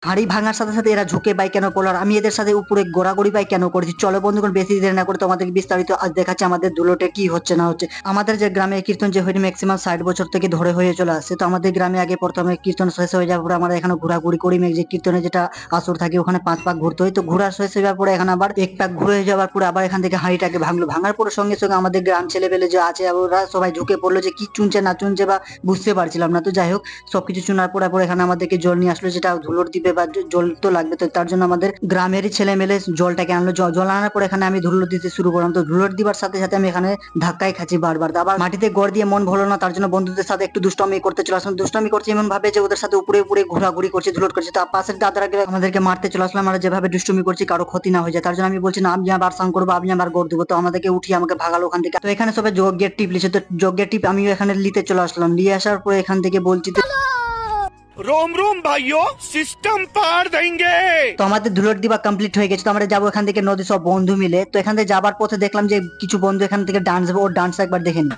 হাড়ি ভাঙার সাথে সাথে এরা ঝুঁকে বাই কেন পড়লো, আর আমি এদের সাথে উপরে গোড়াগড়ি বাই কেন করেছি। চলো বন্ধুগণ বেশি দেরি না করে তোমাদেরকে বিস্তারিত আজ দেখাচ্ছি আমাদের ধুলোটে কি হচ্ছে না হচ্ছে। আমাদের যে গ্রামে কীর্তন যে হয়নি ম্যাক্সিমাম 60 বছর থেকে ধরে হয়ে চলে আসছে। তো আমাদের গ্রামে আগে প্রথমে কীর্তন শেষ হয়ে যাওয়ার পরে আমরা এখানে ঘোরাঘুরি করি, যে কীর্তনে যেটা আসর থাকে ওখানে 5 পাক ঘুরতে হয়। তো ঘোরা শেষ হয়ে যাওয়ার পরে এখানে আবার 1 পাক ঘুরে যাওয়ার পরে আবার এখান থেকে হাঁড়িটাকে ভাঙলো। ভাঙার পরে সঙ্গে সঙ্গে আমাদের গ্রাম ছেলেপেলে যে আছে ওরা সবাই ঝুঁকে পড়লো, যে কি চুনছে না চুনছে বা বুঝতে পারছিলাম না। তো যাই হোক সবকিছু চুনার পরে এখানে আমাদেরকে জল নিয়ে আসলো, যেটা ধুলোর দিবে বা জল তো লাগবে। তো তার জন্য আমাদের গ্রামেরই ছেলে মেলে জলটাকে আনলো। জল আনার পর এখানে আমি ধুলো দিতে শুরু করলাম। তো ধুলোর দিবার সাথে সাথে আমি এখানে ধাক্কাই খাচ্ছি বারবার। আবার মাটিতে গড় দিয়ে মন ভরলো না, তার জন্য বন্ধুদের সাথে একটু দুষ্টামি করতে চলে আসলাম। দুষ্টামি করছি এমন ভাবে যে ওদের সাথে উপরে উপরে ঘোরাঘুরি করছি, ধুলোট করছি। তো পাশের দাদারা আমাদেরকে মারতে চলে আসলাম। আমরা যেভাবে দুষ্টুমি করছি কারো ক্ষতি না হয়ে যায়, তার জন্য আমি বলছি না আমি আবার সাং করবো, আমি আবার গড় দেবো। তো আমাদেরকে উঠিয়ে আমাকে ভাগালো ওখান থেকে। তো এখানে সবাই যজ্ঞের টিপ লিছে, তো যজ্ঞের টিপ আমিও এখানে নিতে চলে আসলাম। নিয়ে আসার পরে এখান থেকে বলছি रोम रोम भाइयों सिस्टम पार देंगे। তো আমাদের ধুলোট দিবা কমপ্লিট হয়ে গেছে। তো আমরা যাবো এখান থেকে নদী সব বন্ধু মিলে। তো এখান থেকে যাবার পথে দেখলাম যে কিছু বন্ধু এখান থেকে ডান্স, ওর ডান্স একবার দেখে নি।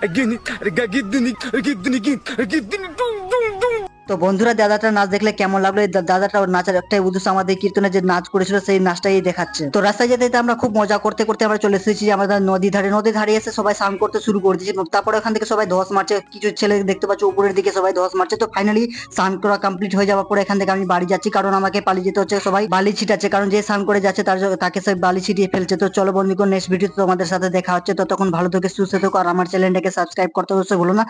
তো বন্ধুরা দাদাটার নাচ দেখলে কেমন লাগলো? দাদাটা ওর নাচের একটাই উদ্দেশ্য আমাদের কীর্তনে যে নাচ করেছিল সেই নাচটাই দেখাচ্ছে। তো রাস্তায় যেতে যেতে আমরা খুব মজা করতে করতে আমরা চলে এসেছি আমাদের নদী ধারে এসে সবাই স্নান করতে শুরু করে দিয়েছে। তারপরে ওখান থেকে সবাই ধস মারছে, কিছু ছেলে দেখতে পাচ্ছ উপরের দিকে সবাই ধস মারছে। তো ফাইনালি স্নান করা কমপ্লিট হয়ে যাওয়ার পরে এখান থেকে আমি বাড়ি যাচ্ছি, কারণ আমাকে পালিয়ে যেতে হচ্ছে। সবাই বালি ছিটাচ্ছে, কারণ যে স্নান করে যাচ্ছে তাকে সব বালি ছিটিয়ে ফেলছে। তো চলো বন্ধুগণ নেক্সট ভিডিওতে তোমাদের সাথে দেখা হচ্ছে। ততক্ষণ ভালো থেকে সুস্থ থেকো, আর আমার চ্যানেলটাকে সাবস্ক্রাইব করতে অবশ্যই ভুলো না।